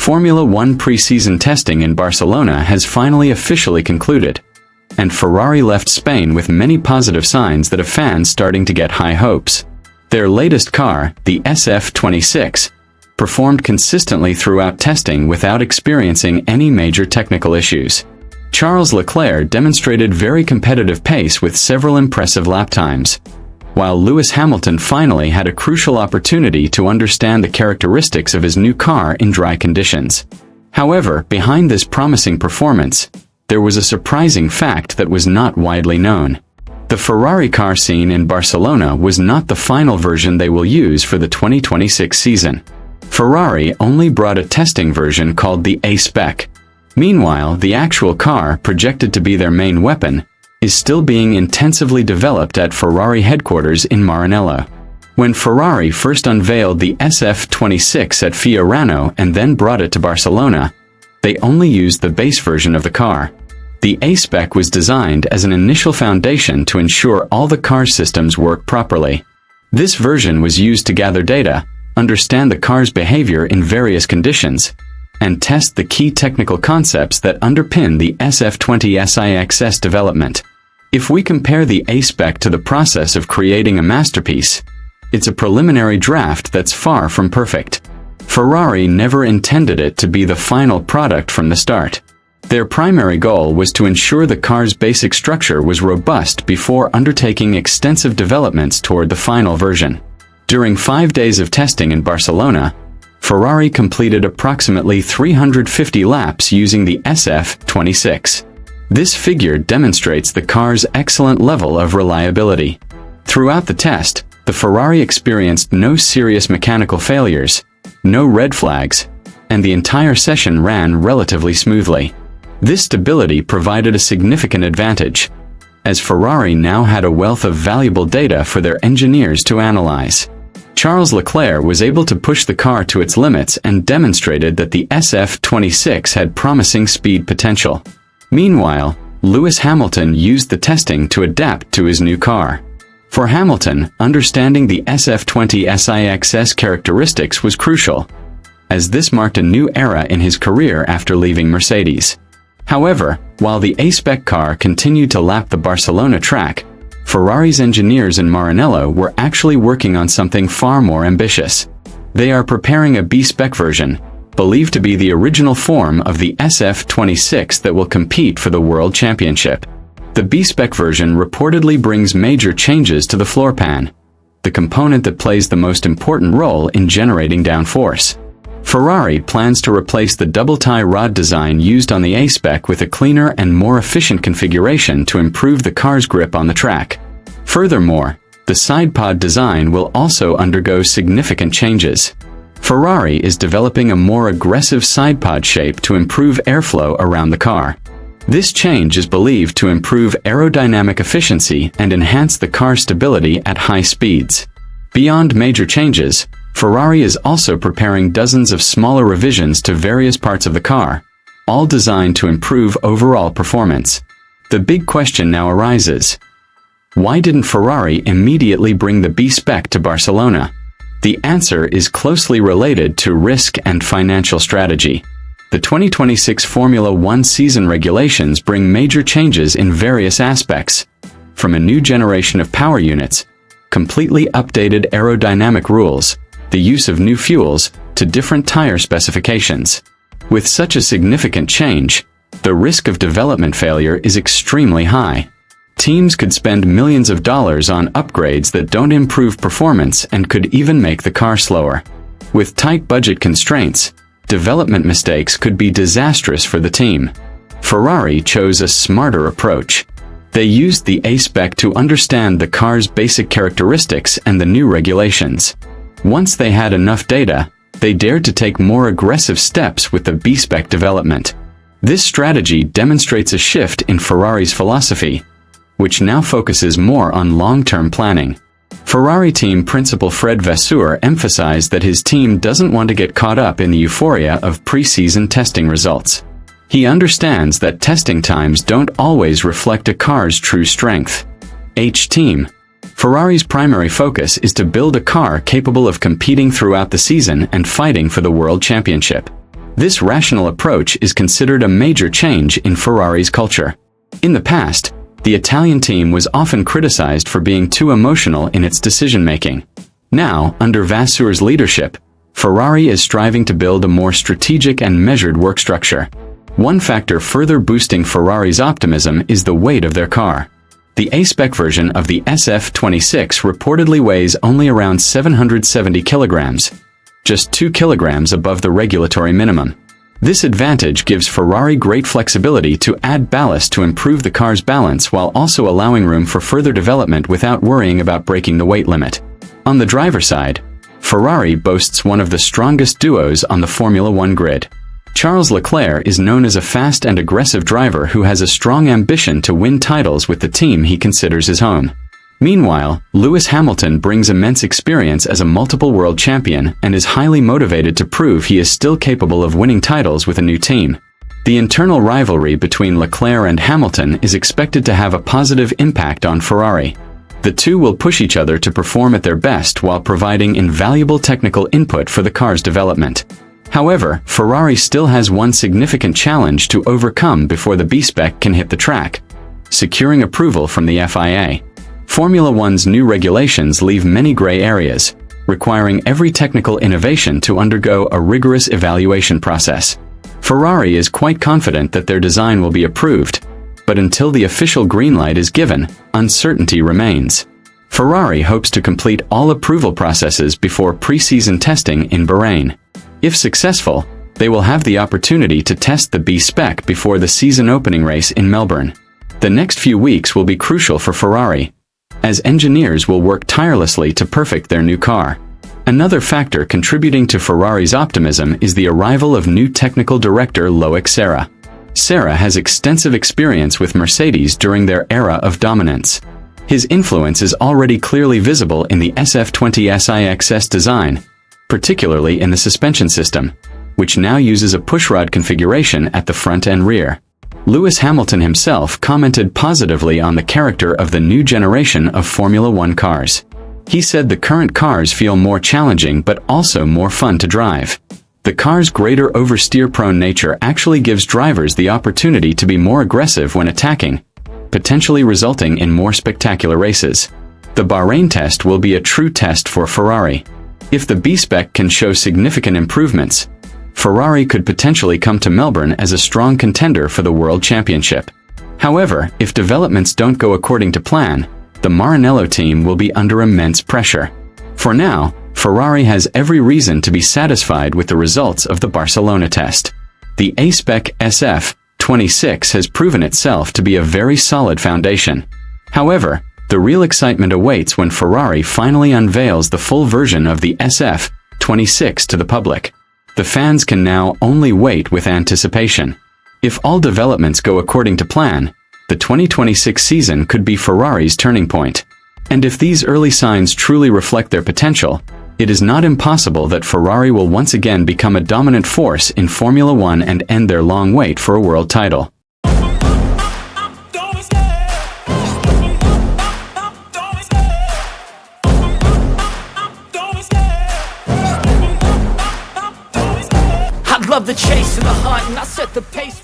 Formula One preseason testing in Barcelona has finally officially concluded, and Ferrari left Spain with many positive signs that have fans starting to get high hopes. Their latest car, the SF-26, performed consistently throughout testing without experiencing any major technical issues. Charles Leclerc demonstrated very competitive pace with several impressive lap times, while Lewis Hamilton finally had a crucial opportunity to understand the characteristics of his new car in dry conditions. However, behind this promising performance, there was a surprising fact that was not widely known. The Ferrari car seen in Barcelona was not the final version they will use for the 2026 season. Ferrari only brought a testing version called the A-Spec. Meanwhile, the actual car, projected to be their main weapon, is still being intensively developed at Ferrari headquarters in Maranello. When Ferrari first unveiled the SF-26 at Fiorano and then brought it to Barcelona, they only used the base version of the car. The A-Spec was designed as an initial foundation to ensure all the car's systems work properly. This version was used to gather data, understand the car's behavior in various conditions, and test the key technical concepts that underpin the SF-26 development. If we compare the A-Spec to the process of creating a masterpiece, it's a preliminary draft that's far from perfect. Ferrari never intended it to be the final product from the start. Their primary goal was to ensure the car's basic structure was robust before undertaking extensive developments toward the final version. During 5 days of testing in Barcelona, Ferrari completed approximately 350 laps using the SF-26. This figure demonstrates the car's excellent level of reliability. Throughout the test, the Ferrari experienced no serious mechanical failures, no red flags, and the entire session ran relatively smoothly. This stability provided a significant advantage, as Ferrari now had a wealth of valuable data for their engineers to analyze. Charles Leclerc was able to push the car to its limits and demonstrated that the SF-26 had promising speed potential. Meanwhile, Lewis Hamilton used the testing to adapt to his new car. For Hamilton, understanding the SF-26's characteristics was crucial, as this marked a new era in his career after leaving Mercedes. However, while the A-Spec car continued to lap the Barcelona track, Ferrari's engineers in Maranello were actually working on something far more ambitious. They are preparing a B-spec version, believed to be the original form of the SF-26 that will compete for the World Championship. The B-spec version reportedly brings major changes to the floor pan, the component that plays the most important role in generating downforce. Ferrari plans to replace the double-tie rod design used on the A-Spec with a cleaner and more efficient configuration to improve the car's grip on the track. Furthermore, the side pod design will also undergo significant changes. Ferrari is developing a more aggressive side pod shape to improve airflow around the car. This change is believed to improve aerodynamic efficiency and enhance the car's stability at high speeds. Beyond major changes, Ferrari is also preparing dozens of smaller revisions to various parts of the car, all designed to improve overall performance. The big question now arises: why didn't Ferrari immediately bring the B-spec to Barcelona? The answer is closely related to risk and financial strategy. The 2026 Formula One season regulations bring major changes in various aspects, from a new generation of power units, completely updated aerodynamic rules, the use of new fuels, to different tire specifications. With such a significant change, the risk of development failure is extremely high. Teams could spend millions of dollars on upgrades that don't improve performance and could even make the car slower. With tight budget constraints, development mistakes could be disastrous for the team. Ferrari chose a smarter approach. They used the A-Spec to understand the car's basic characteristics and the new regulations. Once they had enough data, they dared to take more aggressive steps with the B-spec development. This strategy demonstrates a shift in Ferrari's philosophy, which now focuses more on long-term planning. Ferrari team principal Fred Vasseur emphasized that his team doesn't want to get caught up in the euphoria of preseason testing results. He understands that testing times don't always reflect a car's true strength. Team. Ferrari's primary focus is to build a car capable of competing throughout the season and fighting for the World Championship. This rational approach is considered a major change in Ferrari's culture. In the past, the Italian team was often criticized for being too emotional in its decision-making. Now, under Vasseur's leadership, Ferrari is striving to build a more strategic and measured work structure. One factor further boosting Ferrari's optimism is the weight of their car. The A-Spec version of the SF-26 reportedly weighs only around 770 kilograms, just 2 kilograms above the regulatory minimum. This advantage gives Ferrari great flexibility to add ballast to improve the car's balance while also allowing room for further development without worrying about breaking the weight limit. On the driver's side, Ferrari boasts one of the strongest duos on the Formula One grid. Charles Leclerc is known as a fast and aggressive driver who has a strong ambition to win titles with the team he considers his home. Meanwhile, Lewis Hamilton brings immense experience as a multiple world champion and is highly motivated to prove he is still capable of winning titles with a new team. The internal rivalry between Leclerc and Hamilton is expected to have a positive impact on Ferrari. The two will push each other to perform at their best while providing invaluable technical input for the car's development. However, Ferrari still has one significant challenge to overcome before the B-spec can hit the track: securing approval from the FIA. Formula One's new regulations leave many gray areas, requiring every technical innovation to undergo a rigorous evaluation process. Ferrari is quite confident that their design will be approved, but until the official green light is given, uncertainty remains. Ferrari hopes to complete all approval processes before pre-season testing in Bahrain. If successful, they will have the opportunity to test the B-spec before the season opening race in Melbourne. The next few weeks will be crucial for Ferrari, as engineers will work tirelessly to perfect their new car. Another factor contributing to Ferrari's optimism is the arrival of new technical director Loic Serra. Serra has extensive experience with Mercedes during their era of dominance. His influence is already clearly visible in the SF-26 design, particularly in the suspension system, which now uses a pushrod configuration at the front and rear. Lewis Hamilton himself commented positively on the character of the new generation of Formula One cars. He said the current cars feel more challenging but also more fun to drive. The car's greater oversteer-prone nature actually gives drivers the opportunity to be more aggressive when attacking, potentially resulting in more spectacular races. The Bahrain test will be a true test for Ferrari. If the B-spec can show significant improvements, Ferrari could potentially come to Melbourne as a strong contender for the World Championship. However, if developments don't go according to plan, the Maranello team will be under immense pressure. For now, Ferrari has every reason to be satisfied with the results of the Barcelona test. The A-Spec SF-26 has proven itself to be a very solid foundation. However, the real excitement awaits when Ferrari finally unveils the full version of the SF-26 to the public. The fans can now only wait with anticipation. If all developments go according to plan, the 2026 season could be Ferrari's turning point. And if these early signs truly reflect their potential, it is not impossible that Ferrari will once again become a dominant force in Formula One and end their long wait for a world title. Love the chase and the hunt, and I set the pace.